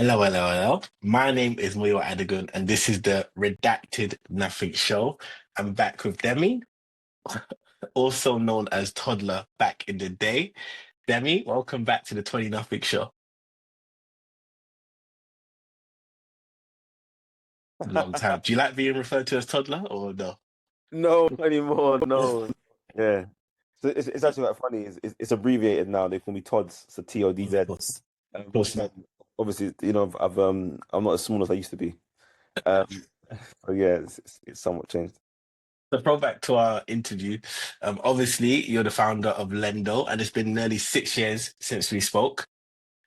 Hello, hello, hello. My name is Moyo Adigun, and this is the Redacted Nothing Show. I'm back with Demi, also known as Toddler back in the day. Demi, welcome back to the 20 Nothing Show. Long time. Do you like being referred to as Toddler or no? No, not anymore. No. Yeah. So it's actually quite funny. It's abbreviated now. They call me Tods. So Of TODZ. course. Of But course not. obviously, I'm not as small as I used to be. Um, so yeah, it's somewhat changed. The throwback to our interview. Obviously, you're the founder of Lendo, and it's been nearly 6 years since we spoke.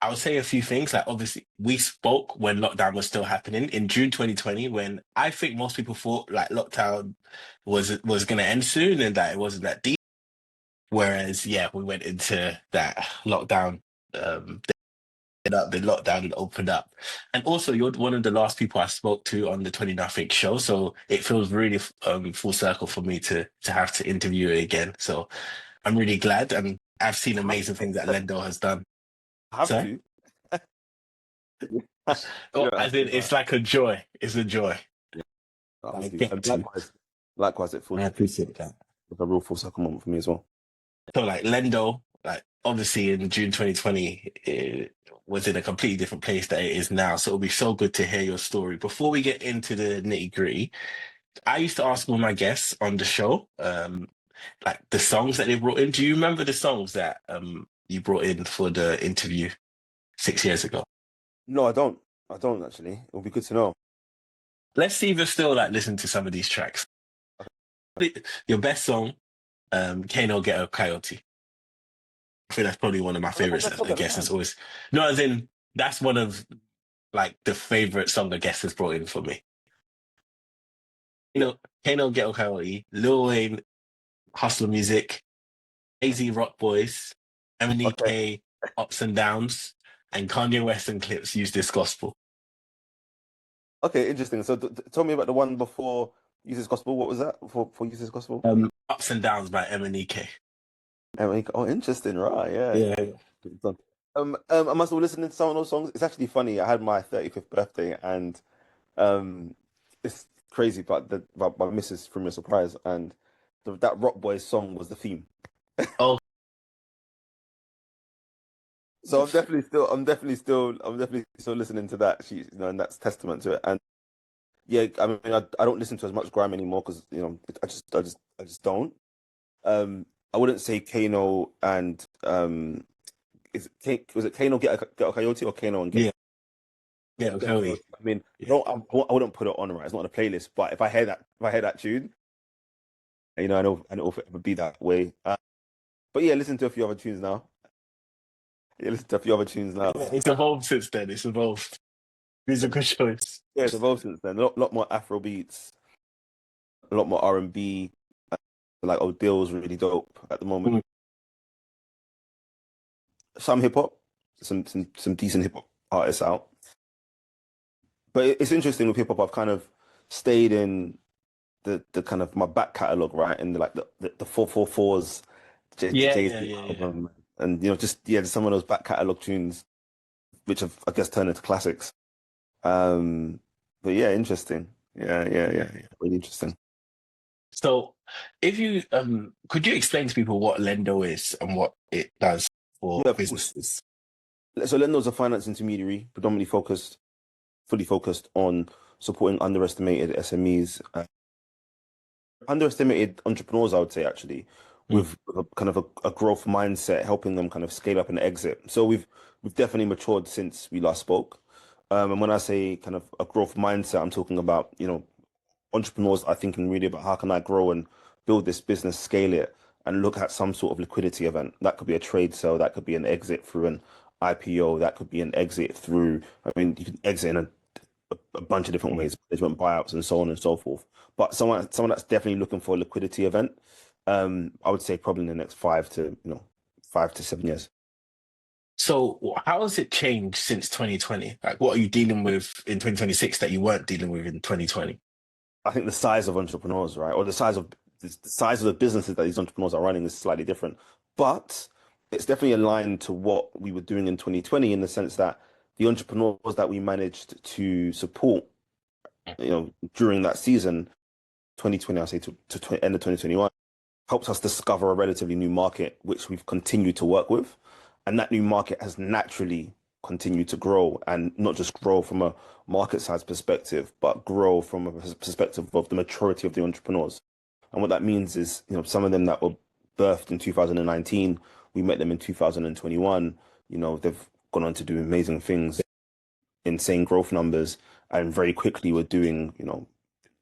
I would say a few things. Like, obviously, we spoke when lockdown was still happening in June 2020, when I think most people thought like lockdown was going to end soon and that it wasn't that deep. Whereas, yeah, we went into that lockdown, the lockdown and opened up. And also, you're one of the last people I spoke to on the 20 Nothing show, so it feels really full circle for me to have to interview you again. So I'm really glad, and I've seen I have amazing things that Lendo has done. I have So. to. You Oh, don't as have in, to, it's but like a joy. It's a joy. yeah, I obviously. get And to. likewise, it I feels appreciate that. like a real full circle moment for me as well. So, like Lendo, like obviously in June 2020, it was in a completely different place that it is now. So it'll be so good to hear your story. Before we get into the nitty-gritty, I used to ask all my guests on the show, like the songs that they brought in. Do you remember the songs that you brought in for the interview 6 years ago? No, I don't. I don't actually. It would be good to know. Let's see if you're still like listening to some of these tracks. Your best song, Kano Get a Coyote. I think that's probably one of my Oh, favorites. that's not I that guess it's bad. always no, as in that's one of like the favorite song I guess has brought in for me. You know, Kano Get a Coyote, Lil Wayne, Hustler Music, AZ Rock Boys, Okay. MNEK, Ups and Downs, and Kanye West and Clips use this gospel. Okay, interesting. So tell me about the one before Jesus Gospel. What was that for Jesus Gospel? Ups and Downs by MNEK. Oh, interesting, right? Yeah. Yeah. Good done. I must have listened to some of those songs. It's actually funny. I had my 35th birthday, and um, it's crazy, but my missus threw me a surprise, and that Rock Boys song was the theme. Oh, So I'm definitely still listening to that. And that's testament to it. And yeah, I mean, I don't listen to as much grime anymore because I just don't. I wouldn't say Kano and was it Kano get a coyote or Kano and yeah, yeah, get a Chloe. coyote? I mean, Yeah. I wouldn't put it on, right. It's not on a playlist, but if I hear that tune, I know if it would be that way. But yeah, listen to a few other tunes now. Yeah, listen to a few other tunes now. It's evolved since then. It's evolved. Musical choice. Yeah, it's evolved since then. Lot more Afro beats, a lot more R&B. Like Odell's really dope at the moment. Mm. Some hip hop, some decent hip hop artists out. But it's interesting with hip hop. I've kind of stayed in the kind of my back catalog, right? And the 444s, Yeah, yeah, Jay-Z yeah, yeah. album, and just some of those back catalog tunes, which have I guess turned into classics. Um, but yeah, interesting. Yeah. Really interesting. So, if you could you explain to people what Lendo is and what it does for Yeah, of course. businesses? So Lendo's a finance intermediary, fully focused on supporting underestimated SMEs, underestimated entrepreneurs, I would say actually, Mm. with a kind of a growth mindset, helping them kind of scale up and exit. So we've definitely matured since we last spoke. And when I say kind of a growth mindset, I'm talking about, entrepreneurs are thinking really about how can I grow and build this business, scale it, and look at some sort of liquidity event. That could be a trade sale, that could be an exit through an IPO, that could be an exit through, I mean, you can exit in a bunch of different ways, management buyouts and so on and so forth. But someone that's definitely looking for a liquidity event, I would say probably in the next 5 to 7 years. So, how has it changed since 2020? Like, what are you dealing with in 2026 that you weren't dealing with in 2020? I think the size of entrepreneurs, right, or the size of the businesses that these entrepreneurs are running is slightly different, but it's definitely aligned to what we were doing in 2020 in the sense that the entrepreneurs that we managed to support, during that season, 2020, I say to end of 2021, helped us discover a relatively new market, which we've continued to work with. And that new market has naturally continued to grow, and not just grow from a market size perspective, but grow from a perspective of the maturity of the entrepreneurs. And what that means is, some of them that were birthed in 2019, we met them in 2021, they've gone on to do amazing things, insane growth numbers, and very quickly we're doing,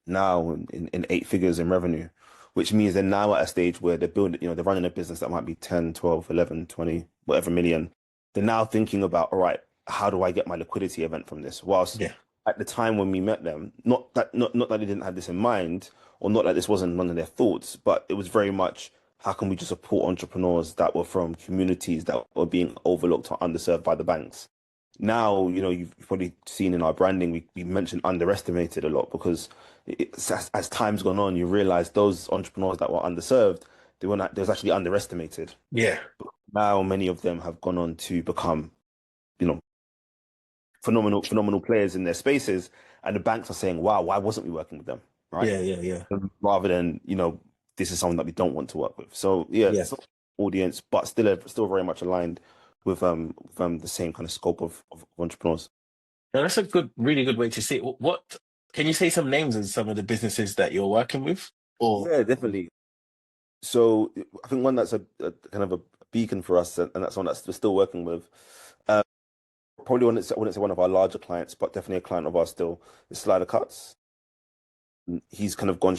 now in eight figures in revenue, which means they're now at a stage where they're building, they're running a business that might be 10, 12, 11, 20, whatever million. They're now thinking about, all right, how do I get my liquidity event from this? Whilst Yeah. at the time when we met them, not that they didn't have this in mind, or not that this wasn't one of their thoughts, but it was very much, how can we just support entrepreneurs that were from communities that were being overlooked or underserved by the banks? Now, you've probably seen in our branding, we mentioned underestimated a lot, because as time's gone on, you realize those entrepreneurs that were underserved, they was actually underestimated. Yeah. Now, many of them have gone on to become, you know, phenomenal players in their spaces, and the banks are saying, "Wow, why wasn't we working with them?" Right? Yeah. Yeah. Yeah. Rather than, this is someone that we don't want to work with. So yeah, Yeah. it's audience, but still very much aligned with the same kind of scope of entrepreneurs. Now, that's a really good way to see it. What can you say some names of some of the businesses that you're working with? Or Yeah, definitely. So I think one that's a kind of a beacon for us, and that's one that's we're still working with. Uh, Probably I wouldn't say one of our larger clients, but definitely a client of ours still, is Slider Cuts. He's kind of gone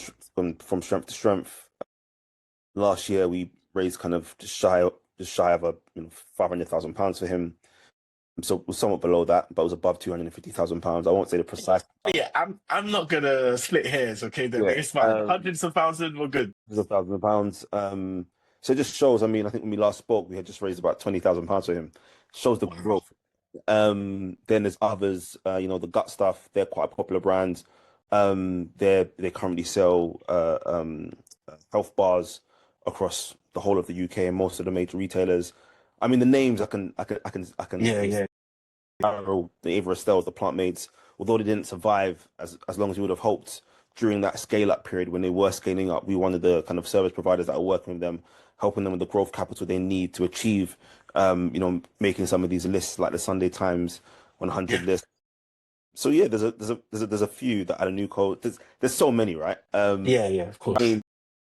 from strength to strength. Last year we raised kind of just shy of a £500,000 for him. So it was somewhat below that, but it was above £250,000. I won't say the precise. yeah, I'm not gonna split hairs, okay, then Yeah. it's fine. Hundreds of thousands, we're good. £1,000. So it just shows. I mean, I think when we last spoke, we had just raised about £20,000 for him. Shows the Wow. growth. Then there's others. The Gut Stuff. They're quite a popular brand. They currently sell health bars across the whole of the UK and most of the major retailers. I mean, the names I can Yeah, yeah, Ariyo, the Ava Estelles, the plant mates, although they didn't survive as long as we would have hoped during that scale up period when they were scaling up, we were one of the kind of service providers that are working with them, helping them with the growth capital they need to achieve, making some of these lists like the Sunday Times 100 yeah, list. So yeah, there's a few that are new code. There's so many, right? yeah, yeah, of I course. mean,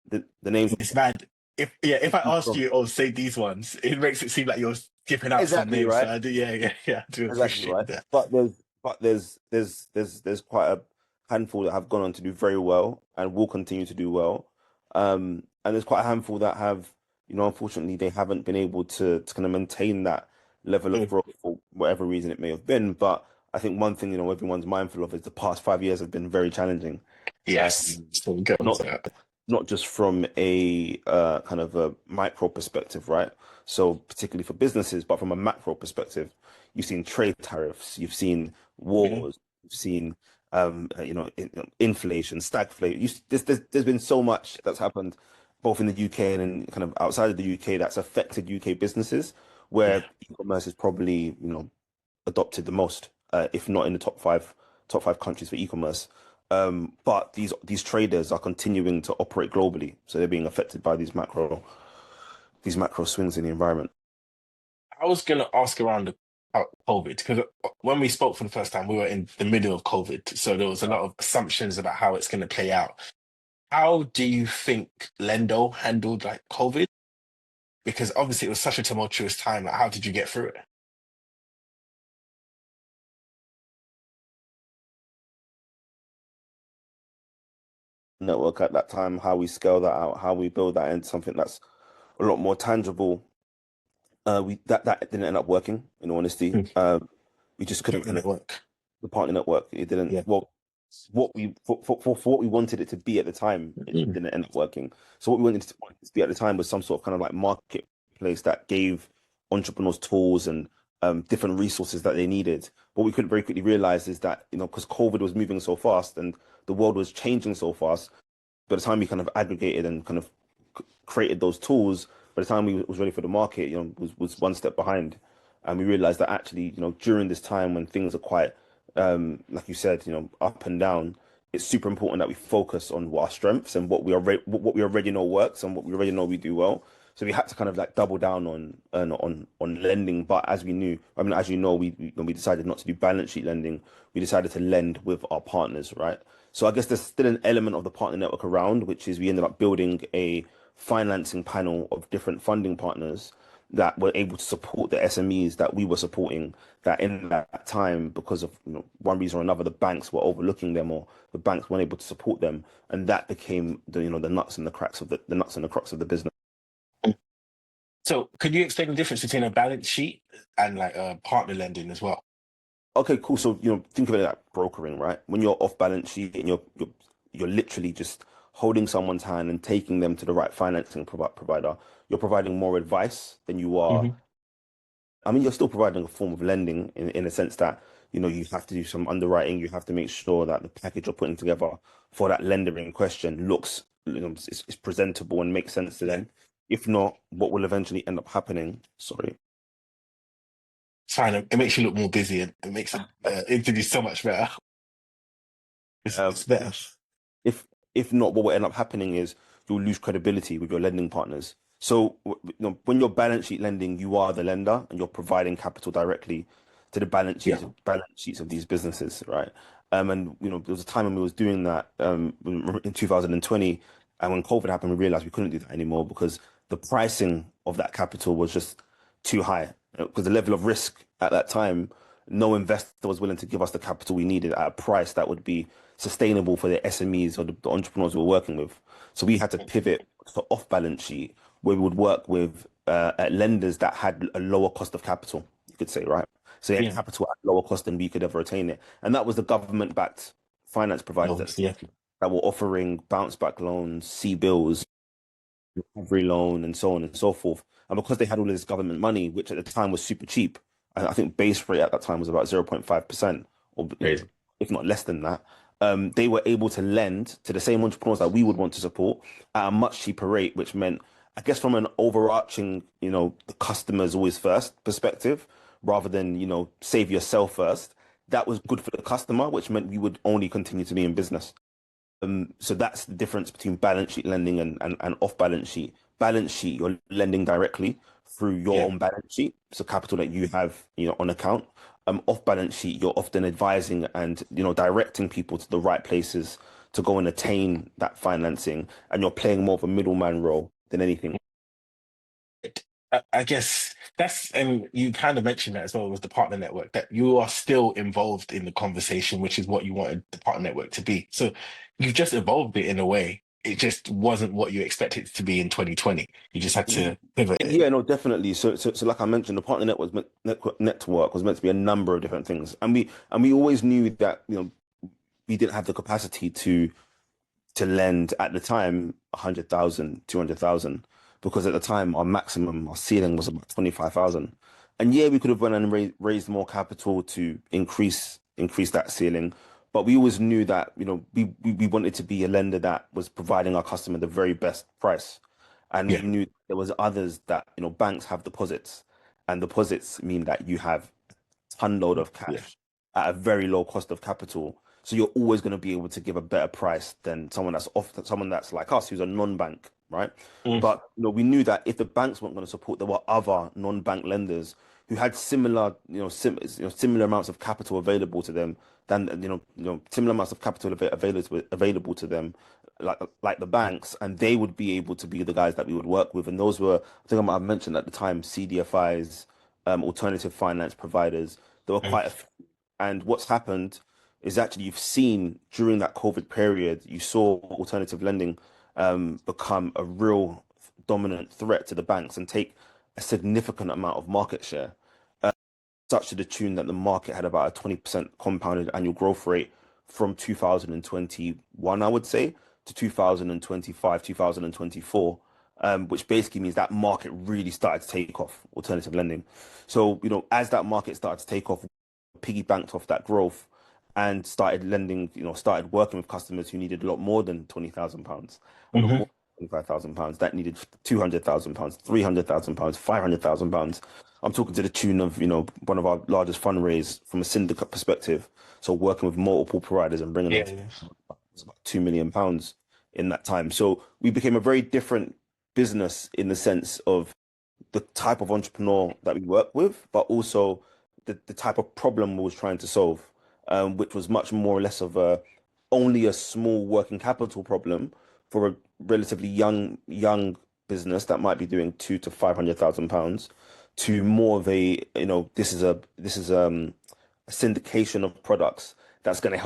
the names It's mad. If I asked you, oh, say these ones, it makes it seem like you're skipping out some exactly names. So right. I do, yeah, yeah, yeah, I do Exactly appreciate right. that. But there's quite a handful that have gone on to do very well and will continue to do well. And there's quite a handful that have, unfortunately, they haven't been able to kind of maintain that level of Mm. growth for whatever reason it may have been. But I think one thing, everyone's mindful of is the past 5 years have been very challenging. Yes, Um, so we get on not to that. not just from a kind of a micro perspective, right? So particularly for businesses, but from a macro perspective, you've seen trade tariffs, you've seen Mhm. wars, you've seen inflation, stagflation. There's been so much that's happened both in the UK and in kind of outside of the UK that's affected UK businesses, Yeah, where e-commerce is probably adopted the most, if not in the top five countries for e-commerce. But these traders are continuing to operate globally, so they're being affected by these macro swings in the environment. I was gonna ask around about COVID because when we spoke for the first time, we were in the middle of COVID, so there was a lot of assumptions about how it's going to play out. How do you think Lendo handled like COVID? Because obviously it was such a tumultuous time. Like, how did you get through it? Network at that time, how we scale that out, how we build that into something that's a lot more tangible. We that didn't end up working, in all honesty. Hmm. We just couldn't Partner kind of network. the partner network. It didn't Yeah. well what we for what we wanted it to be at the time, it Mm. didn't end up working. So what we wanted it to be at the time was some sort of kind of like marketplace that gave entrepreneurs tools and different resources that they needed. What we couldn't very quickly realize is that, because COVID was moving so fast and the world was changing so fast, by the time we kind of aggregated and kind of created those tools, by the time we was ready for the market, was one step behind. And we realized that actually, during this time when things are quite, like you said, up and down, it's super important that we focus on what our strengths and what we already know works and what we already know we do well. So we had to kind of like double down on lending. But as we knew, I mean, as you know, when we decided not to do balance sheet lending, we decided to lend with our partners, right? So I guess there's still an element of the partner network around, which is we ended up building a financing panel of different funding partners that were able to support the SMEs that we were supporting, that in that time, because of one reason or another, the banks were overlooking them or the banks weren't able to support them. And that became the nuts and the cracks of the nuts and the crux of the business. So could you explain the difference between a balance sheet and like a partner lending as well? Okay, cool. So, think of it like brokering, right? When you're off balance sheet and you're literally just holding someone's hand and taking them to the right financing provider, you're providing more advice than you are. Hmm. I mean, you're still providing a form of lending in a sense that, you have to do some underwriting. You have to make sure that the package you're putting together for that lender in question looks, is presentable and makes sense to Yeah. them. If not, what will eventually end up happening? Sorry. It's fine. It makes you look more busy and it makes the interview so much better. Um, It's better. if if not, what will end up happening is you'll lose credibility with your lending partners. So, when you're balance sheet lending, you are the lender and you're providing capital directly to the Yeah. balance sheets of these businesses, right? And there was a time when we was doing that in 2020, and when COVID happened, we realized we couldn't do that anymore because the pricing of that capital was just too high. Because the level of risk at that time, no investor was willing to give us the capital we needed at a price that would be sustainable for the SMEs or the entrepreneurs we were working with. So we had to pivot to off balance sheet where we would work with lenders that had a lower cost of capital, you could say, right? So they had Yeah. capital at lower cost than we could ever attain it. And that was the government-backed finance providers Loans. Yeah. that were offering bounce back loans, C-bills, recovery loan, and so on and so forth. And because they had all of this government money, which at the time was super cheap, I think base rate at that time was about 0.5%, or Crazy. if not less than that. They were able to lend to the same entrepreneurs that we would want to support at a much cheaper rate, which meant, I guess, from an overarching, the customers always first perspective, rather than, save yourself first. That was good for the customer, which meant we would only continue to be in business. So that's the difference between balance sheet lending and off balance sheet. Balance sheet, you're lending directly through your Yeah. own balance sheet, so capital that you have, on account. Off balance sheet, you're often advising and directing people to the right places to go and attain that financing, and you're playing more of a middleman role than anything. I guess that's, and you kind of mentioned that as well with the partner network, that you are still involved in the conversation, which is what you wanted the partner network to be. So you've just evolved it in a way. It just wasn't what you expected it to be in 2020. You just had to pivot it. Yeah, no, definitely. So like I mentioned, the partner network was meant to be a number of different things, and we always knew that we didn't have the capacity to lend at the time 100,000, 200,000, because at the time our ceiling was about 25,000. And yeah, we could have went and raised more capital to increase that ceiling, but we always knew that we wanted to be a lender that was providing our customer the very best price. And we Yeah. knew there was others that banks have deposits, and deposits mean that you have ton load of Yeah. cash at a very low cost of capital. So you're always going to be able to give a better price than someone that's like us, who's a non-bank, right? Mm. But we knew that if the banks weren't going to support, there were other non-bank lenders who had similar, similar amounts of capital available to them than similar amounts of capital available to them, like the banks, and they would be able to be the guys that we would work with. And those were, I think I might have mentioned at the time, CDFIs, alternative finance providers. There were Mm. quite a few. And what's happened is actually you've seen during that COVID period, you saw alternative lending become a real dominant threat to the banks and take a significant amount of market share, such to the tune that the market had about a 20% compounded annual growth rate from 2021, I would say, to 2025, 2024, which basically means that market really started to take off, alternative lending. So, as that market started to take off, piggy banked off that growth and started lending, started working with customers who needed a lot more than £20,000, a lot Hmm. more. £25,000. That needed £200,000, £300,000, £500,000. I'm talking to the tune of, one of our largest fundraise from a syndicate perspective. So working with multiple providers and bringing them Yeah, to yeah, it's about £2 million in that time. So we became a very different business in the sense of the type of entrepreneur that we work with, but also the type of problem we was trying to solve, which was much more or less of a only a small working capital problem for a relatively young business that might be doing £200,000 to £500,000 to more of a, this is a syndication of products that's going to yeah,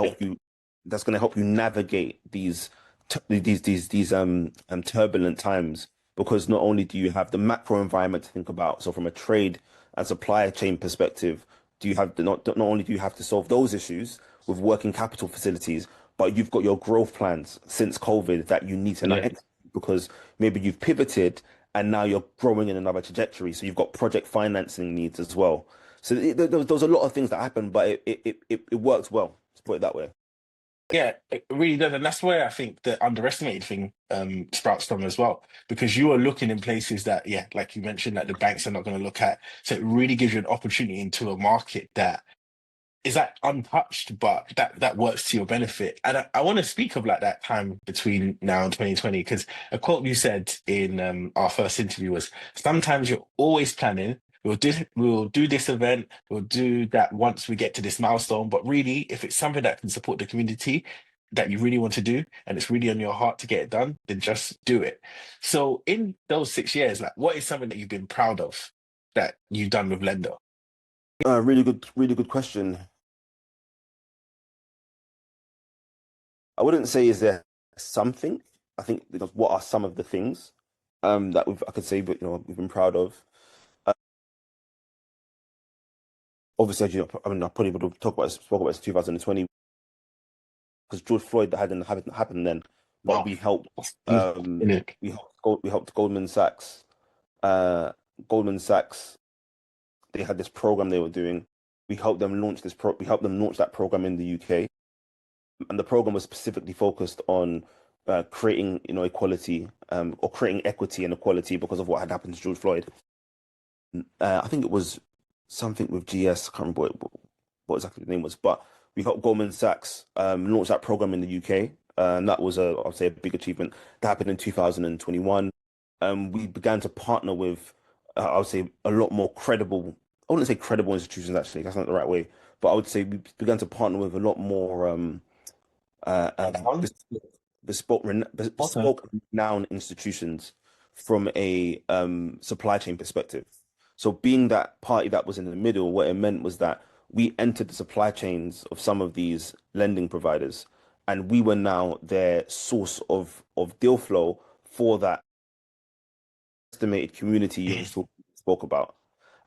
help you navigate these turbulent times, because not only do you have the macro environment to think about, so from a trade and supply chain perspective, do you have not only do you have to solve those issues with working capital facilities, but you've got your growth plans since COVID that you need to now yeah. execute, because maybe you've pivoted and now you're growing in another trajectory. So you've got project financing needs as well. So there was a lot of things that happened, but it worked well. Let's put it that way. Yeah, it really does. And that's where I think the underestimated thing sprouts from as well. Because you are looking in places that, yeah, like you mentioned, that the banks are not going to look at. So it really gives you an opportunity into a market that is like untouched, but that works to your benefit. And I want to speak of like that time between now and 2020, because a quote you said in our first interview was, sometimes you're always planning. We'll do this event, we'll do that once we get to this milestone. But really, if it's something that can support the community that you really want to do and it's really on your heart to get it done, then just do it. So in those 6 years, like what is something that you've been proud of that you've done with Lendo? Really good question. I wouldn't say is there something. I think, what are some of the things that I could say, but we've been proud of. Uh, Obviously, as I mean, I probably would have spoke about this in 2020, because George Floyd hadn't happened then, but Wow. um we helped Goldman Sachs. Goldman Sachs, they had this program they were doing. We helped them launch that program in the UK, and the program was specifically focused on creating, equality, or creating equity and equality because of what had happened to George Floyd. I think it was something with GS. I can't remember what exactly the name was, but we helped Goldman Sachs launch that program in the UK. And that was I would say, a big achievement. That happened in 2021. We began to partner with, I would say, a lot more credible. I wouldn't say credible institutions, actually. That's not the right way. But I would say we began to partner with a lot more uh, um, One? Okay. bespoke noun institutions from a supply chain perspective. So being that party that was in the middle, what it meant was that we entered the supply chains of some of these lending providers, and we were now their source of deal flow for that estimated community you spoke about.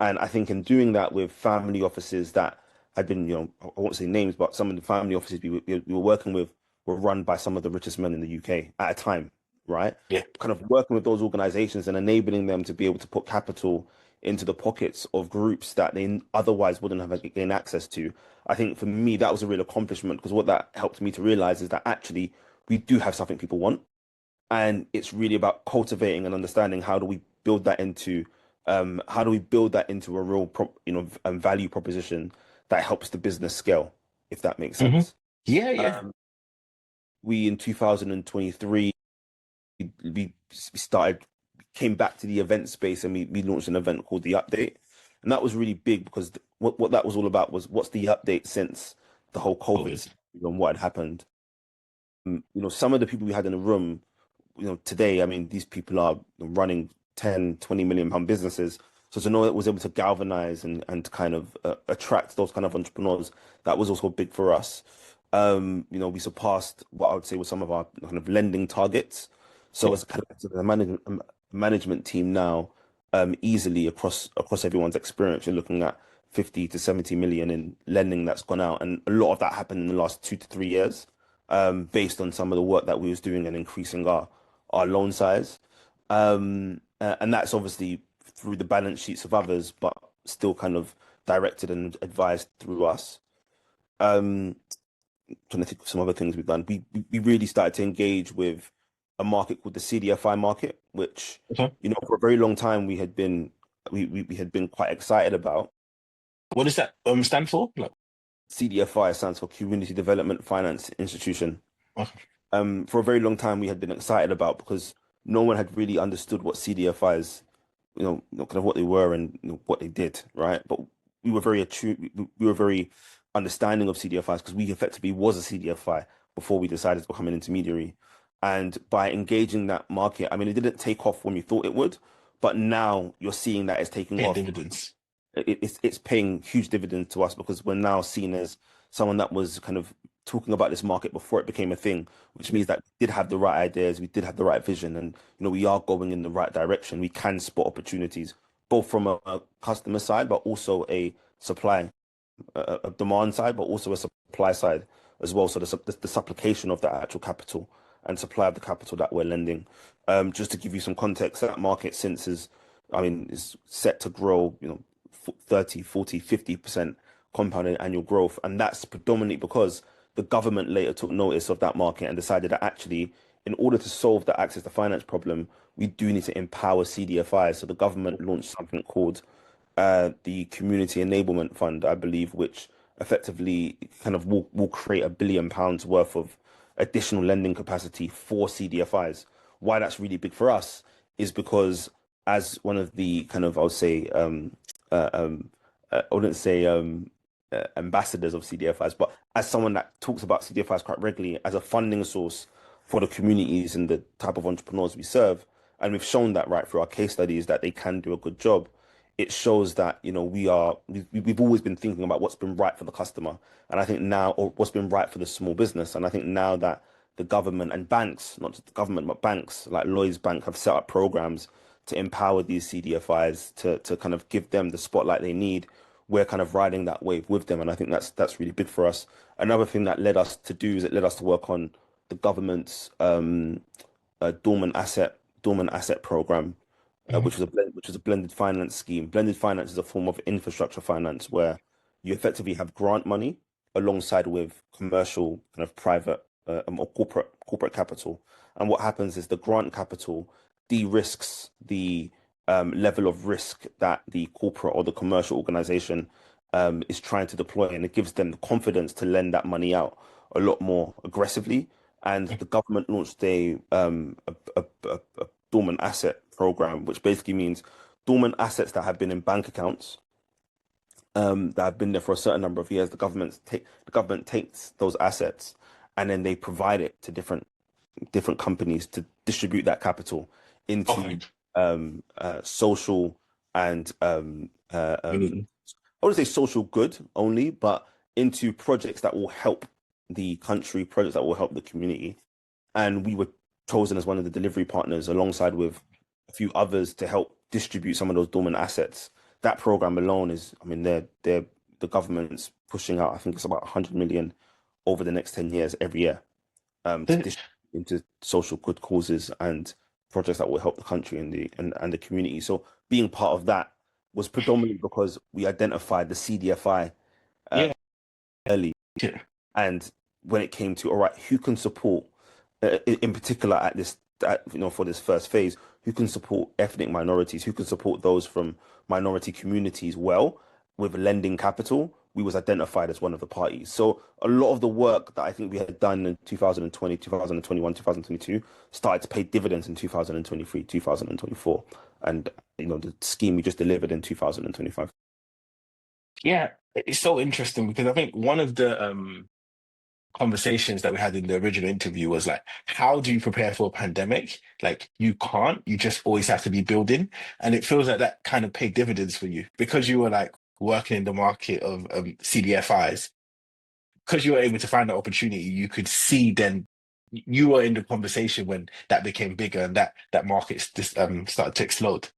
And I think in doing that with family offices that had been, I won't say names, but some of the family offices we were working with were run by some of the richest men in the UK at a time, right? Yeah. Kind of working with those organizations and enabling them to be able to put capital into the pockets of groups that they otherwise wouldn't have gained access to. I think for me, that was a real accomplishment, because what that helped me to realize is that actually we do have something people want, and it's really about cultivating and understanding how do we build that into a real value proposition that helps the business scale, if that makes Hmm. sense. Yeah, yeah. Um, we in 2023 we started came back to the event space, and we launched an event called The Update, and that was really big because what that was all about was, what's the update since the whole COVID COVID. situation and what had happened. Some of the people we had in the room, today, I mean, these people are running 10, 20 million pound businesses. So to know it was able to galvanize and kind of attract those kind of entrepreneurs, that was also big for us. We surpassed what I would say was some of our kind of lending targets. So Yeah. as a collective, a management team now, easily across everyone's experience, you're looking at 50 to 70 million in lending that's gone out. And a lot of that happened in the last 2 to 3 years, based on some of the work that we was doing and increasing our loan size. And that's obviously through the balance sheets of others, but still kind of directed and advised through us. Trying to think of some other things we've done. We really started to engage with a market called the CDFI market, which, Okay. for a very long time we had been quite excited about. What does that stand for? Like, CDFI stands for Community Development Finance Institution. okay. For a very long time we had been excited about because no one had really understood what CDFIs, kind of what they were and what they did, right? But we were very attuned, we were very understanding of CDFIs because we effectively was a CDFI before we decided to become an intermediary. And by engaging that market, I mean, it didn't take off when we thought it would, but now you're seeing that it's taking Paying off. dividends. It's paying huge dividends to us because we're now seen as someone that was kind of talking about this market before it became a thing, which means that we did have the right ideas, we did have the right vision, and we are going in the right direction. We can spot opportunities both from a customer side, but also a supply, a demand side, but also a supply side as well. So the supplication of the actual capital and supply of the capital that we're lending. Just to give you some context, that market since is set to grow, 30, 40, 50% compounded annual growth. And that's predominantly because the government later took notice of that market and decided that actually, in order to solve the access to finance problem, we do need to empower CDFIs. So the government launched something called the Community Enablement Fund, I believe, which effectively kind of will create £1 billion worth of additional lending capacity for CDFIs. Why that's really big for us is because as one of the kind of, I would say, I wouldn't say ambassadors of CDFIs, but as someone that talks about CDFIs quite regularly as a funding source for the communities and the type of entrepreneurs we serve, and we've shown that right through our case studies that they can do a good job. It shows that we've always been thinking about what's been right for the customer, and I think now, or what's been right for the small business, and I think now that the government and banks, not just the government, but banks like Lloyds Bank have set up programs to empower these CDFIs to kind of give them the spotlight they need. We're kind of riding that wave with them, and I think that's really big for us. Another thing that led us to do is it led us to work on the government's dormant asset program, Mhm. which was a blended finance scheme. Blended finance is a form of infrastructure finance where you effectively have grant money alongside with commercial kind of private or corporate capital. And what happens is the grant capital de-risks the level of risk that the corporate or the commercial organization is trying to deploy, and it gives them the confidence to lend that money out a lot more aggressively. And the government launched a dormant asset program, which basically means dormant assets that have been in bank accounts that have been there for a certain number of years. The government takes those assets and then they provide it to different companies to distribute that capital Okay. into social and Really? I wouldn't say social good only, but into projects that will help the country, projects that will help the community. And we were chosen as one of the delivery partners alongside with a few others to help distribute some of those dormant assets. That program alone is, I mean, they're the government's pushing out, I think it's about 100 million over the next 10 years every year to distribute into social good causes and projects that will help the country and the community. So being part of that was predominantly because we identified the CDFI uh, Yeah. early, Yeah. and when it came to all right, who can support in particular at for this first phase, who can support ethnic minorities, who can support those from minority communities well with lending capital. We was identified as one of the parties. So a lot of the work that I think we had done in 2020, 2021, 2022 started to pay dividends in 2023, 2024. And the scheme we just delivered in 2025. Yeah. It's so interesting because I think one of the conversations that we had in the original interview was like, how do you prepare for a pandemic? Like, you can't, you just always have to be building. And it feels like that kind of paid dividends for you because you were like working in the market of CDFIs, because you were able to find that opportunity. You could see then you were in the conversation when that became bigger and that market just started to explode.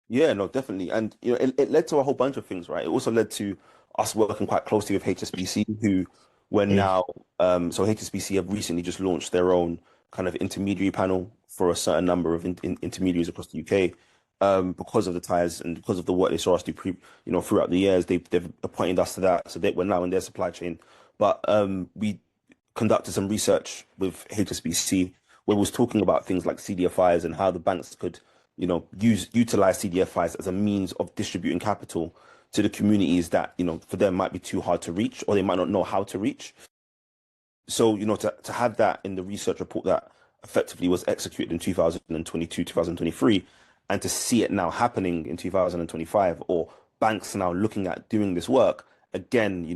Yeah, no, definitely. And it led to a whole bunch of things, right? It also led to us working quite closely with HSBC, who we're Mm. now so HSBC have recently just launched their own kind of intermediary panel for a certain number of intermediaries across the UK. Because of the ties and because of the work they saw us do throughout the years, they've appointed us to that. So we're now in their supply chain. But we conducted some research with HSBC where we was talking about things like CDFIs and how the banks could, utilize CDFIs as a means of distributing capital to the communities that, for them might be too hard to reach or they might not know how to reach. So, to have that in the research report that effectively was executed in 2022, 2023, and to see it now happening in 2025, or banks now looking at doing this work, again,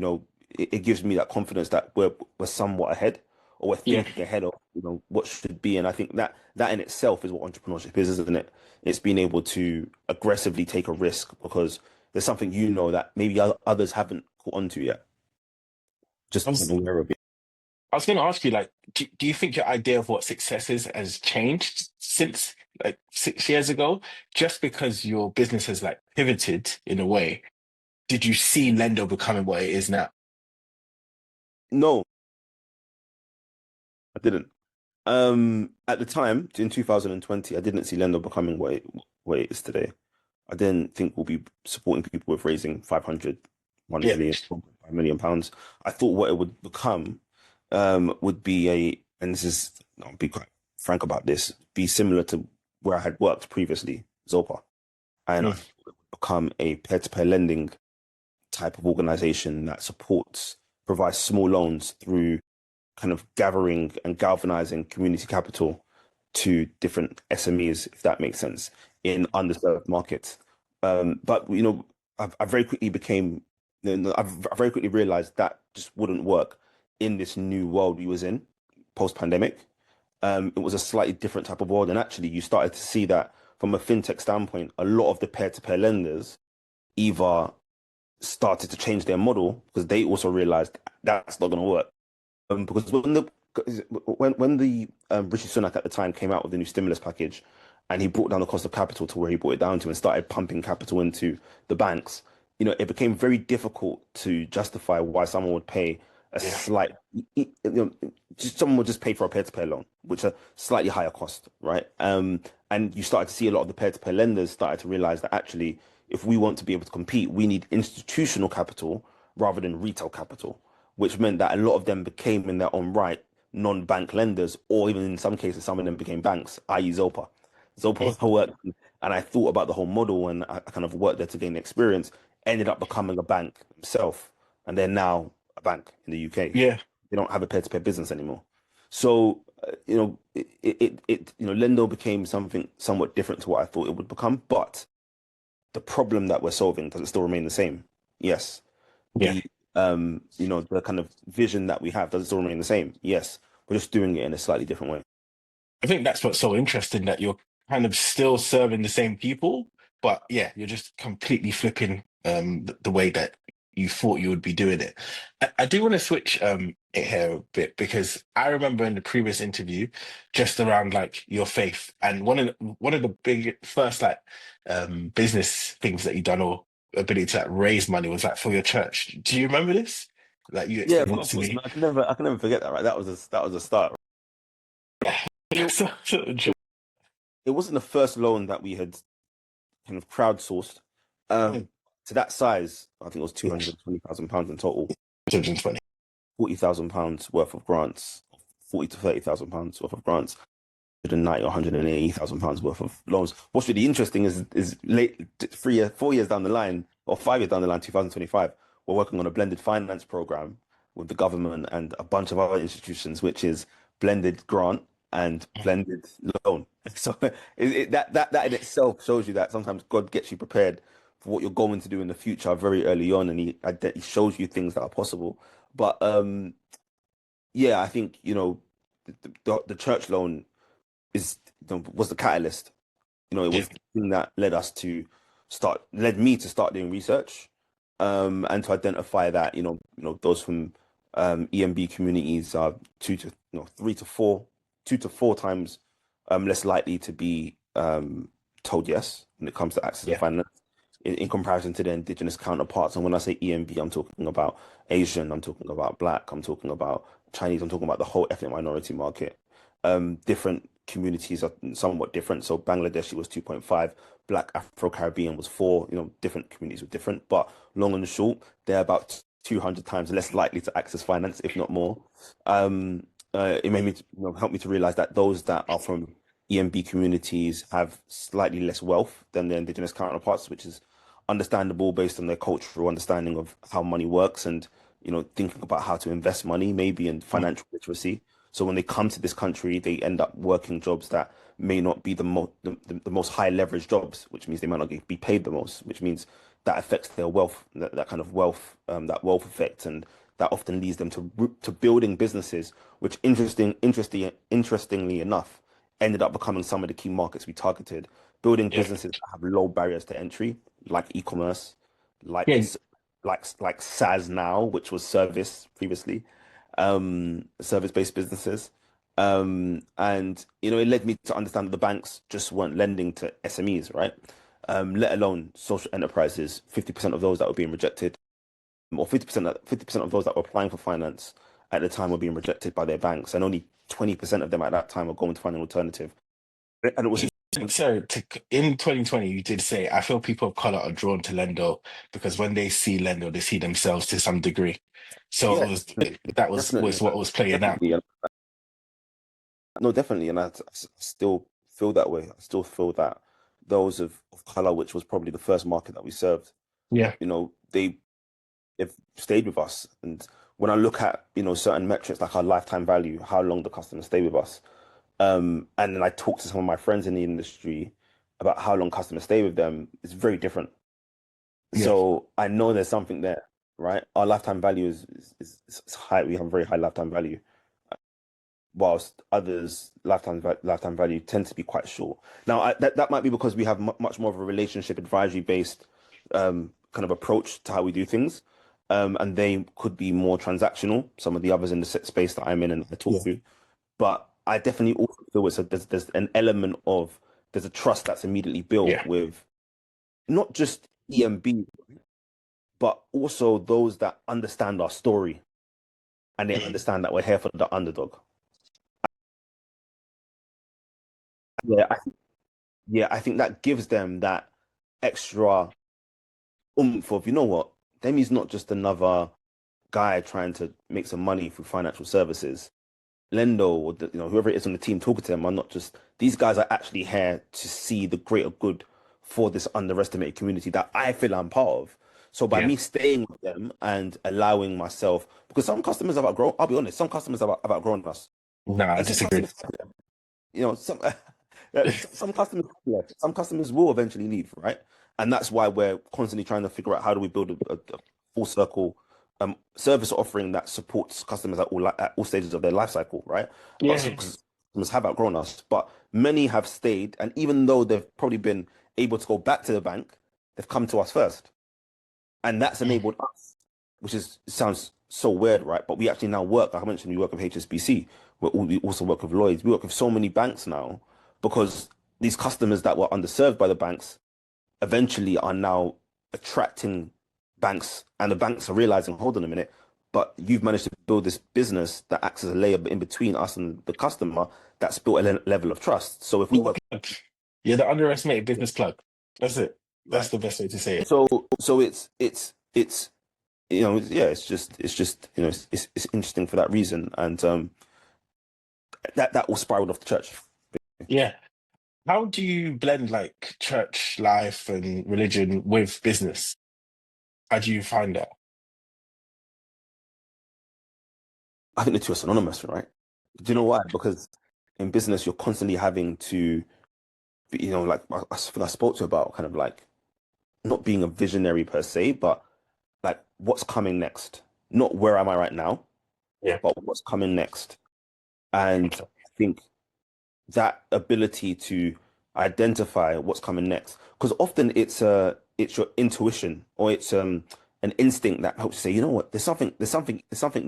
it gives me that confidence that we're somewhat ahead, or we're Yeah. thinking ahead of, what should be. And I think that in itself is what entrepreneurship is, isn't it? It's being able to aggressively take a risk because there's something that maybe others haven't caught on to yet, I just was, being aware of it. I was going to ask you, like, do you think your idea of what success is has changed since like 6 years ago? Just because your business has like pivoted in a way, did you see Lendo becoming what it is now? No, I didn't. At the time, in 2020, I didn't see Lendoe becoming what it is today. I didn't think we'll be supporting people with raising 500, 1 Yeah. million, 1.5 million pounds. I thought what it would become would be and this is, I'll be quite frank about this, be similar to where I had worked previously, Zopa. And I Mm. thought it would become a peer-to-peer lending type of organization that supports, provides small loans through kind of gathering and galvanizing community capital to different SMEs, if that makes sense, in underserved markets. But I very quickly became, I very quickly realized that just wouldn't work in this new world we was in post-pandemic. It was a slightly different type of world, and actually, you started to see that from a fintech standpoint, a lot of the peer-to-peer lenders either started to change their model because they also realized that's not going to work because when the Rishi Sunak at the time came out with the new stimulus package, and he brought down the cost of capital to where he brought it down to and started pumping capital into the banks, it became very difficult to justify why someone would pay a Yeah. slight, just someone would just pay for a peer-to-peer loan, which are slightly higher cost, right? And you started to see a lot of the peer-to-peer lenders started to realize that actually, if we want to be able to compete, we need institutional capital rather than retail capital, which meant that a lot of them became in their own right non-bank lenders, or even in some cases, some of them became banks, i.e. Zopa. Mm. Zopa worked, and I thought about the whole model, and I kind of worked there to gain experience, ended up becoming a bank themselves, and they're now a bank in the UK. Yeah. They don't have a peer-to-peer business anymore. So, Lendo became something somewhat different to what I thought it would become, but the problem that we're solving, does it still remain the same? Yes. Yeah. The kind of vision that we have, does it still remain the same? Yes. We're just doing it in a slightly different way. I think that's what's so interesting that you're kind of still serving the same people, but yeah, you're just completely flipping the way that you thought you would be doing it. I do want to switch it here a bit because I remember in the previous interview just around like your faith and one of the big first like business things that you done or ability to like, raise money was like for your church. Do you remember this? Like you Yeah, explained it of to course. me. I can never forget that, right? That was a start. And So, it wasn't the first loan that we had kind of crowdsourced. Um, to that size, I think it was £220,000 in total. 2020. £40,000 worth of grants, 40 to £30,000 worth of grants, 190 or £180,000 worth of loans. What's really interesting is late 3 years, 4 years down the line, or 5 years down the line, 2025, we're working on a blended finance program with the government and a bunch of other institutions, which is blended grant and blended loan. So that in itself shows you that sometimes God gets you prepared for what you're going to do in the future very early on, and he shows you things that are possible. But yeah, I think the church loan is was the catalyst. It Yeah. was the thing that led me to start doing research, and to identify that those from EMB communities are 2 to 4 times less likely to be told yes when it comes to access to Yeah. finance in comparison to their indigenous counterparts. And when I say EMB, I'm talking about Asian, I'm talking about Black, I'm talking about Chinese, I'm talking about the whole ethnic minority market. Different communities are somewhat different. So Bangladeshi was 2.5, Black Afro-Caribbean was 4. Different communities were different, but long and short, they're about 200 times less likely to access finance, if not more. it made me, help me to realize that those that are from EMB communities have slightly less wealth than their indigenous counterparts, which is understandable based on their cultural understanding of how money works and, thinking about how to invest money, maybe in Mm. financial literacy. So when they come to this country, they end up working jobs that may not be the most high leverage jobs, which means they might not be paid the most, which means that affects their wealth, that kind of wealth, that wealth effect, and that often leads them to building businesses, which interestingly enough, ended up becoming some of the key markets we targeted. Building Yeah. businesses that have low barriers to entry, like e-commerce, like Yeah. like SaaS now, which was service previously, service-based businesses. And it led me to understand that the banks just weren't lending to SMEs, right? Let alone social enterprises. 50% of those that were being rejected, or 50% of those that were applying for finance at the time were being rejected by their banks, and only 20% of them at that time were going to find an alternative. And it was So in 2020, you did say, I feel people of color are drawn to Lendo because when they see Lendo, they see themselves to some degree. So yeah, that was definitely, what was playing out. definitely, no, definitely, and I still feel that way. I still feel that those of color, which was probably the first market that we served, Yeah. they've stayed with us. And when I look at certain metrics like our lifetime value, how long the customers stay with us, and then I talk to some of my friends in the industry about how long customers stay with them, it's very different. Yeah. So I know there's something there, right? Our lifetime value is high. We have a very high lifetime value, whilst others lifetime value tend to be quite short. Now that might be because we have much more of a relationship advisory based kind of approach to how we do things, and they could be more transactional. Some of the others in the space that I'm in and I talk Yeah. to, but I definitely also feel there's an element of there's a trust that's immediately built Yeah. with not just EMB, but also those that understand our story and they Mm. understand that we're here for the underdog. Yeah, I think that gives them that extra oomph of, you know what, Demi's not just another guy trying to make some money through financial services. Lendo or whoever it is on the team talking to them are not just these guys are actually here to see the greater good for this underestimated community that I feel I'm part of. So by Yeah. me staying with them and allowing myself, because some customers have outgrown, I'll be honest, some customers have outgrown us, No, I and some disagree. customers, some some customers left, some customers will eventually leave, right? And that's why we're constantly trying to figure out how do we build a full circle service offering that supports customers at all stages of their life cycle, right? But Yeah. because customers have outgrown us, but many have stayed, and even though they've probably been able to go back to the bank, they've come to us first, and that's Mm. enabled us, which is sounds so weird, right? But we actually now work. Like I mentioned, we work with HSBC. We also work with Lloyds. We work with so many banks now because these customers that were underserved by the banks eventually are now attracting banks, and the banks are realizing, hold on a minute, but you've managed to build this business that acts as a layer in between us and the customer that's built a level of trust. So if we You're work, the plug. You're the underestimated business plug. That's it. That's right, the best way to say it. so it's yeah, it's just it's interesting for that reason, and that all spiraled off the church. Yeah. How do you blend like church life and religion with business? How do you find that? I think the two are synonymous, right? Do you know why? Because in business, you're constantly having to, like I think I spoke to about kind of like not being a visionary per se, but like what's coming next? Not where am I right now, Yeah. but what's coming next? And I think that ability to identify what's coming next, because often it's your intuition or it's an instinct that helps you say, you know what, there's something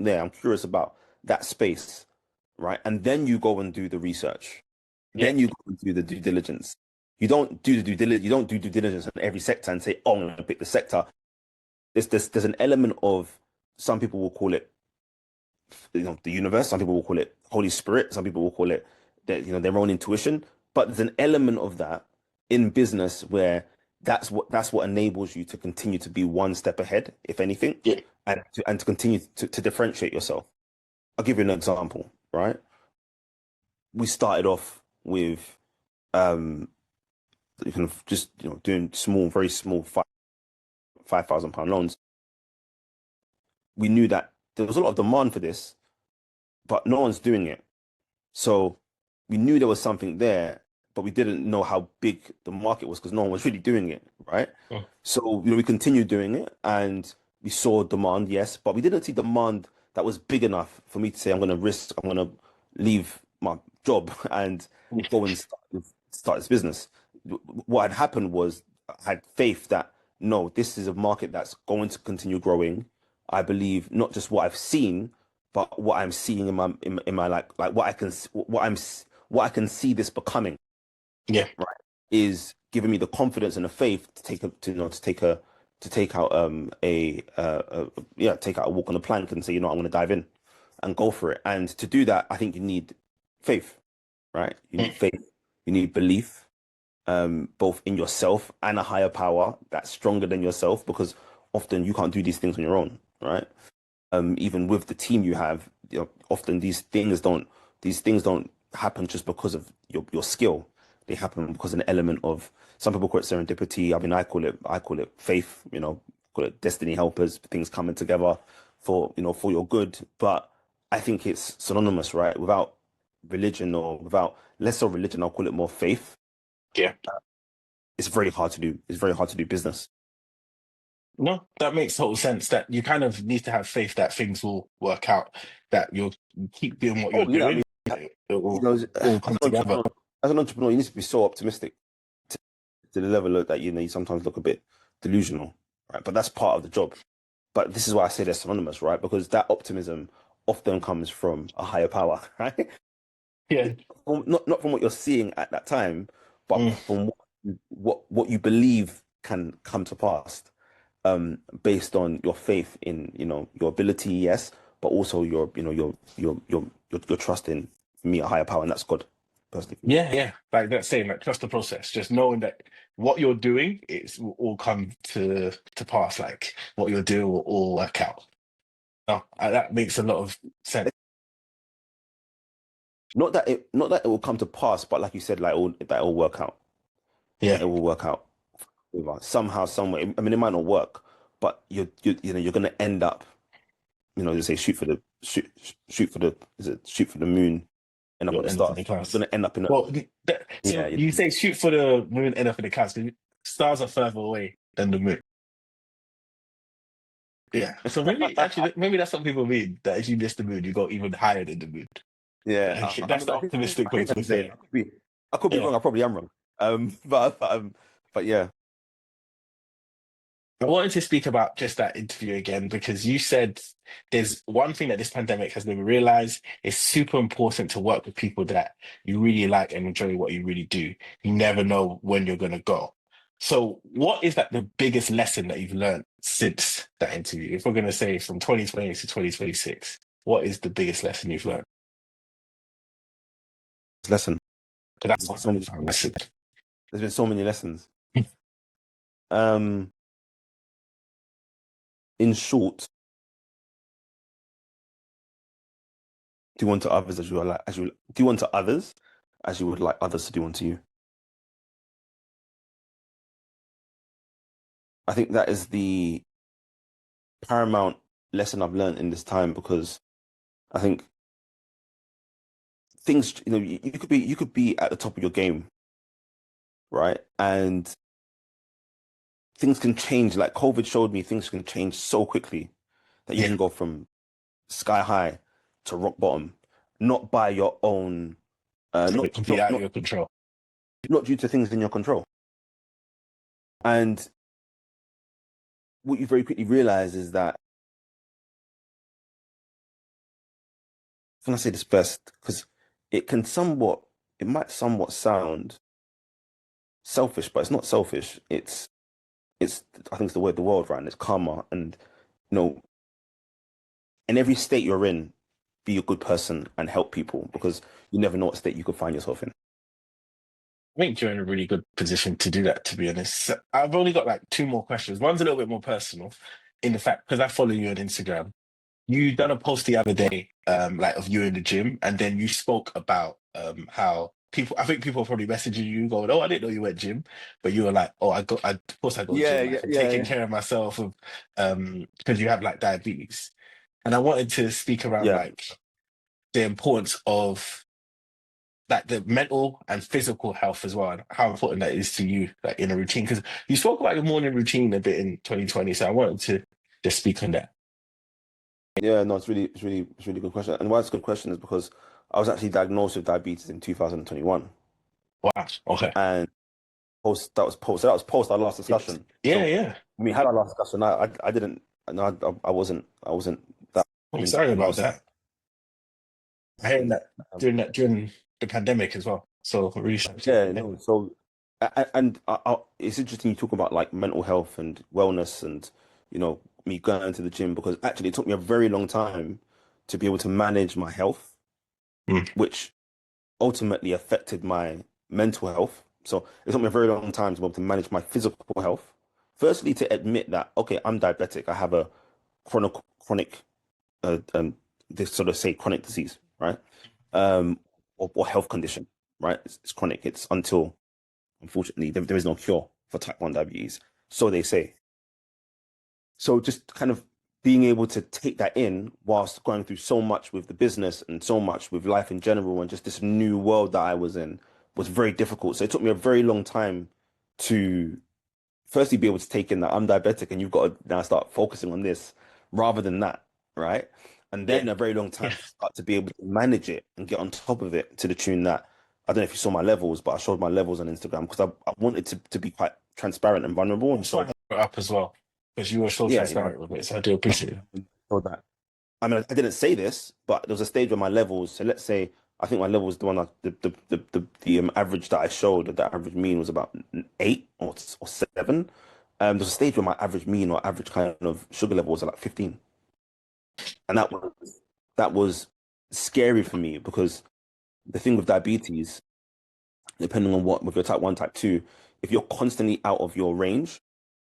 there. I'm curious about that space, right? And then you go and do the research. Yeah. Then you go and do the due diligence. You don't do the due diligence. You don't do due diligence on every sector and say, "Oh, I'm going to pick the sector." There's an element of some people will call it, the universe. Some people will call it Holy Spirit. Some people will call it their own intuition. But there's an element of that in business where that's what enables you to continue to be one step ahead, if anything, Yeah. and to continue to differentiate yourself. I'll give you an example. right? We started off with you kind of just doing small, very small £5,000 loans. We knew that there was a lot of demand for this, but no one's doing it. So we knew there was something there, but we didn't know how big the market was because no one was really doing it, right? Mm. So we continued doing it and we saw demand, yes, but we didn't see demand that was big enough for me to say I'm gonna leave my job and go and start this business. What had happened was I had faith that no, this is a market that's going to continue growing. I believe not just what I've seen, but what I'm seeing in my like what I can see this becoming, Yeah. right, is giving me the confidence and the faith to take a to to take a to take out take out a walk on the plank and say, I'm going to dive in and go for it. And to do that, I think you need faith, right? You need Mm. faith, you need belief, both in yourself and a higher power that's stronger than yourself, because often you can't do these things on your own, right? Even with the team you have, often these things don't happen just because of your skill. They happen because of an element of, some people call it serendipity. I mean, I call it faith. Call it destiny helpers. Things coming together for your good. But I think it's synonymous, right? Without religion, or without less of religion, I'll call it more faith. Yeah. It's very hard to do. It's very hard to do business. No, that makes total sense that you kind of need to have faith that things will work out, that you'll keep doing what Oh you're yeah, I doing. mean, It will all come together. as an entrepreneur, you need to be so optimistic to the level of that you sometimes look a bit delusional, right? But that's part of the job. But this is why I say they're synonymous, right? Because that optimism often comes from a higher power, right? Yeah. Not from what you're seeing at that time, but Mm. from what you believe can come to pass, based on your faith in your ability, yes, but also your trust in me, a higher power, and that's God, personally for me. Yeah, yeah. Like that saying, like trust the process. Just knowing that what you're doing, it's will all come to pass. Like what you're doing will all work out. No, that makes a lot of sense. Not that it will come to pass, but like you said, like that it will work out. Yeah, It will work out somehow, some way. I mean, it might not work, but you're gonna end up, they say shoot for the is it shoot for the moon, end up on you'll the end up in stars. the You're class. gonna end up in a Well, yeah. so you say shoot for the moon, end up in the clouds. 'Cause stars are further away than the moon. Yeah. So maybe actually, maybe that's what people mean. That if you miss the moon, you go even higher than the moon. Yeah, Okay, I that's mean, the optimistic I way think to that's look at it. it. I could be Yeah. wrong. I probably am wrong. But yeah, I wanted to speak about just that interview again because you said there's one thing that this pandemic has made me realize it's super important to work with people that you really like and enjoy what you really do. You never know when you're going to go. So, what is that the biggest lesson that you've learned since that interview? If we're going to say from 2020 to 2026, what is the biggest lesson you've learned? lesson. Because that's There's been what so I many. found lesson. There's been so many lessons. Um, in short, do unto others as you are like as you do unto others as you would like others to do unto you. I think that is the paramount lesson I've learned in this time, because I think things, you could be at the top of your game, right? And things can change. Like COVID showed me, things can change so quickly that you Yeah, can go from sky high to rock bottom, not by your own, it's completely out of your control. not due to things in your control. And what you very quickly realize is that, when I say this best, because it might somewhat sound selfish, but it's not selfish. It's I think it's the way of the world, right? And it's karma. And you know, in every state you're in, be a good person and help people, because you never know what state you could find yourself in. I think you're in a really good position to do that, to be honest. So I've only got like two more questions. One's a little bit more personal in the fact because I follow you on Instagram. you done a post the other day, like of you in the gym, and then you spoke about how people. I think people are probably messaging you, going, "Oh, I didn't know you went gym," but you were like, "Oh, of course, I go Yeah, gym. yeah, Like, I'm yeah, taking yeah. care of myself, of because you have like diabetes." And I wanted to speak around Yeah. like the importance of like the mental and physical health as well, and how important that is to you, like in a routine. Because you spoke about your morning routine a bit in 2020, so I wanted to just speak on that. Yeah, no, it's really good question. And why it's a good question is because I was actually diagnosed with diabetes in 2021. Wow. Okay. And post our last It's, discussion. yeah, So yeah. we had our last discussion. I didn't no, I wasn't that I'm into sorry about last that. I heard and that during the pandemic as well. So really sorry to yeah, hear that. no. So it's interesting you talk about like mental health and wellness and me going into the gym because actually it took me a very long time to be able to manage my health, Mm, which ultimately affected my mental health. So it took me a very long time to be able to manage my physical health. Firstly, to admit that, okay, I'm diabetic. I have a chronic, they sort of say chronic disease, right? Um, or health condition, right? It's chronic. It's until, unfortunately, there is no cure for type 1 diabetes. So they say. So just kind of being able to take that in whilst going through so much with the business and so much with life in general and just this new world that I was in was very difficult. So it took me a very long time to firstly be able to take in that I'm diabetic and you've got to now start focusing on this rather than that, right? And yeah. then a very long Yeah. time to start to be able to manage it and get on top of it to the tune that I don't know if you saw my levels, but I showed my levels on Instagram because I wanted to be quite transparent and vulnerable and That's why I show, brought it up as well. Because you were so yeah, transparent with it. So I do I appreciate it. showed that. I mean, I didn't say this, but there was a stage where my levels. So let's say I think my levels, the one that the average that I showed, the average mean was about 8 or 7. There was a stage where my average mean or average kind of sugar level was like 15, and that was scary for me because the thing with diabetes, depending on what with your type 1, type 2, if you're constantly out of your range,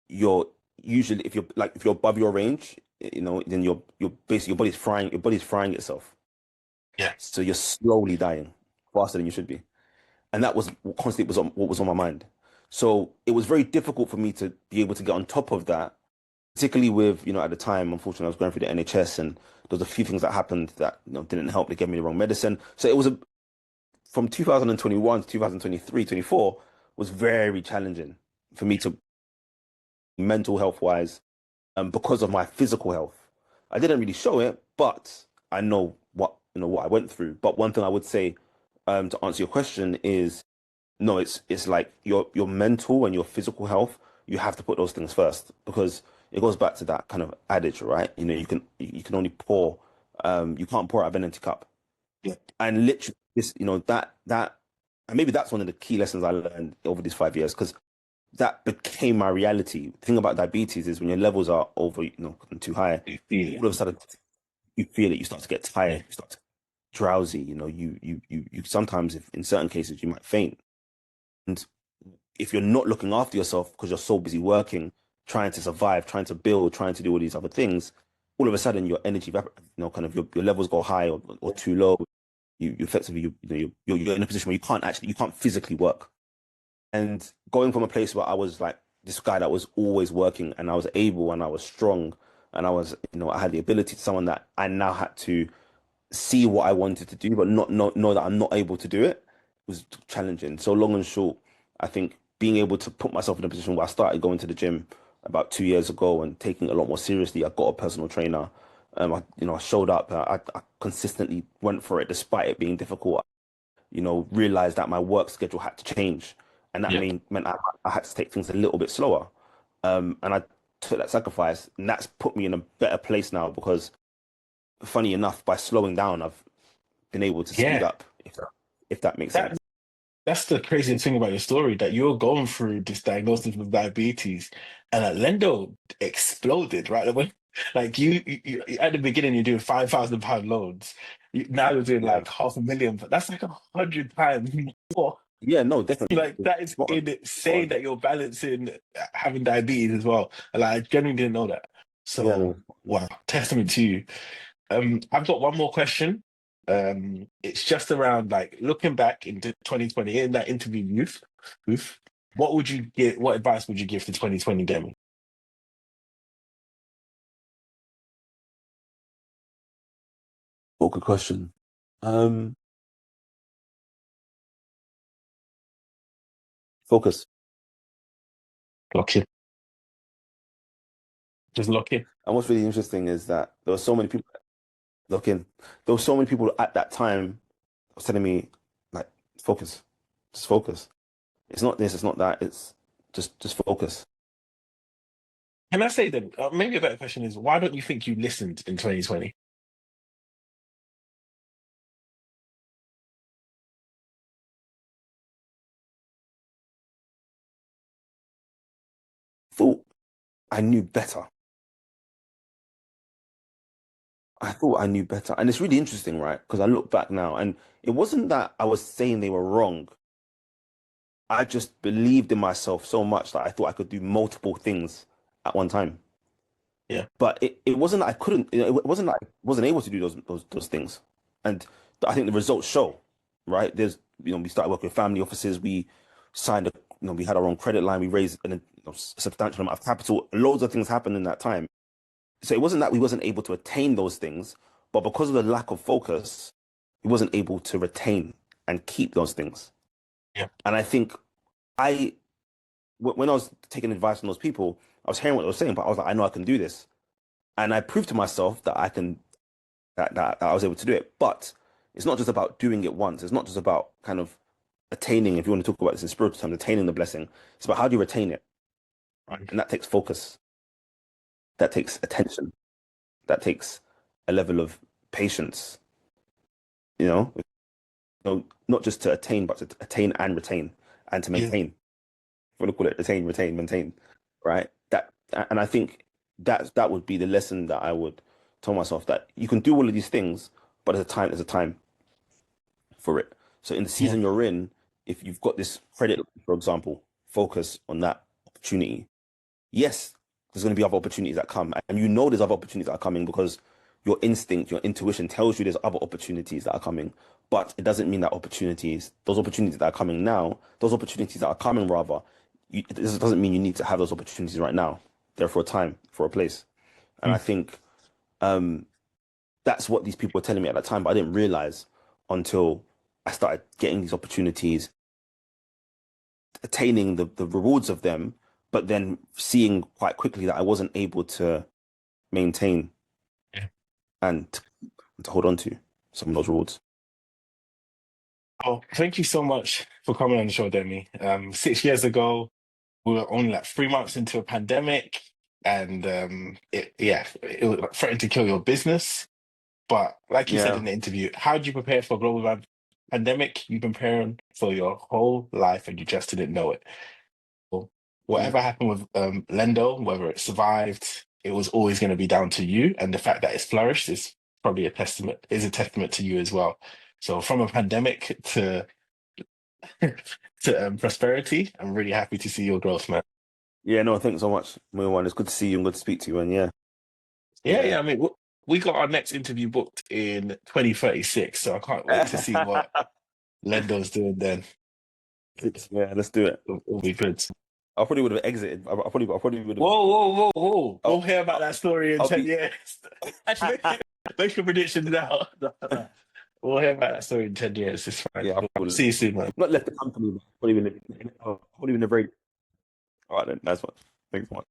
you're usually if you're above your range, then you're basically your body's frying itself. Yeah. So you're slowly dying faster than you should be. And that was constantly what was on my mind. So it was very difficult for me to be able to get on top of that, particularly with, at the time, unfortunately, I was going through the NHS and there was a few things that happened that, didn't help. They gave me the wrong medicine. So it was from 2021 to 2023, 24 was very challenging for me to mental health wise, because of my physical health. I didn't really show it, but I know what I went through. But one thing I would say, to answer your question is no, it's like your mental and your physical health. You have to put those things first because it goes back to that kind of adage, right? You can only pour, you can't pour out of an empty cup. Yeah. And literally, this, and maybe that's one of the key lessons I learned over these 5 years because that became my reality. The thing about diabetes is when your levels are over, too high, You feel all of a it. sudden you feel it. You start to get Yeah. tired. You start to drowsy. You sometimes, if in certain cases, you might faint. And if you're not looking after yourself because you're so busy working, trying to survive, trying to build, trying to do all these other things, all of a sudden your energy, kind of your levels go high or too low. You effectively, you're in a position where you can't physically work. And going from a place where I was like this guy that was always working and I was able and I was strong and I had the ability to someone that I now had to see what I wanted to do, but not know that I'm not able to do it was challenging. So long and short, I think being able to put myself in a position where I started going to the gym about 2 years ago and taking it a lot more seriously. I got a personal trainer. I showed up. I consistently went for it despite it being difficult. Realized that my work schedule had to change, and that Yeah. meant I had to take things a little bit slower. And I took that sacrifice, and that's put me in a better place now because, funny enough, by slowing down, I've been able to speed Yeah. up, if that makes That sense. that's the crazy thing about your story, that you're going through this diagnosis with diabetes, and Lendo exploded right away. Like at the beginning, you're doing £5,000 loads. Now you're doing Yeah, like 500,000. That's like 100 times more. yeah, no, definitely. Like that is Spot on. Spot insane on. that you're balancing having diabetes as well. Like I genuinely didn't know that. Yeah, So no, wow, testament to you. I've got one more question. It's just around like looking back into 2020 in that interview youth, what would you give, what advice would you give to 2020 Demi? Oh, good question. Um, Focus. Lock in. Just lock in. And what's really interesting is that there were so many people looking. There were so many people at that time was telling me, like, focus, just focus. It's not this, it's not that. It's just focus. Can I say then, maybe a better question is, why don't you think you listened in 2020? Thought I knew better. I thought I knew better. And it's really interesting, right? Because I look back now and it wasn't that I was saying they were wrong. I just believed in myself so much that I thought I could do multiple things at one time. Yeah, But it wasn't that I couldn't, it wasn't that I wasn't able to do those things. And I think the results show, right? We started working with family offices, we signed we had our own credit line, we raised a substantial amount of capital. Loads of things happened in that time. So it wasn't that we wasn't able to attain those things, but because of the lack of focus, we wasn't able to retain and keep those things. yeah, And I think I, when I was taking advice from those people, I was hearing what they were saying, but I was like, I know I can do this. And I proved to myself that I can, that I was able to do it. But it's not just about doing it once. It's not just about kind of attaining, if you want to talk about this in spiritual terms, attaining the blessing. It's about how do you retain it? right. And that takes focus, that takes attention, that takes a level of patience, you know, not just to attain, but to attain and retain and to Yeah, maintain. If you want to call it attain, retain, maintain, right? And I think that would be the lesson that I would tell myself that you can do all of these things, but there's a time for it. So in the yeah, season you're in, if you've got this credit, for example, focus on that opportunity. Yes, there's going to be other opportunities that come, and you know there's other opportunities that are coming because your instinct, your intuition tells you there's other opportunities that are coming. But it doesn't mean that those opportunities that are coming now, those opportunities that are coming rather, this doesn't mean you need to have those opportunities right now. They're for a time, for a place. And I mm, think um, that's what these people were telling me at that time, but I didn't realize until I started getting these opportunities, attaining the rewards of them, but then seeing quite quickly that I wasn't able to maintain yeah. and to hold on to some of those rewards. Oh, thank you so much for coming on the show, Demi. 6 years ago, we were only like 3 months into a pandemic, and it was like, threatened to kill your business. But like you said Yeah. in the interview, how do you prepare for a global pandemic? You've been preparing for your whole life, and you just didn't know it. Well, Mm. whatever happened with Lendo, whether it survived, it was always going to be down to you, and the fact that it's flourished is probably a testament to you as well. So from a pandemic to to prosperity, I'm really happy to see your growth, man. Yeah, no, thanks so much, Moon. It's good to see you and good to speak to you. And yeah, Yeah, yeah. yeah. I mean, we got our next interview booked in 2036, so I can't wait to see what Lendo's doing then. Yeah, let's do it. It'll be good. I probably would have exited. I probably would have. Whoa, whoa, whoa, whoa. We'll I'll, hear about that story in I'll 10 be. years. Actually, make your predictions now. We'll hear about that story in 10 years. It's fine. Yeah, I We'll would see you soon, man. not left the company. But probably been. Probably been a very. All right then. Nice one. Thanks so much.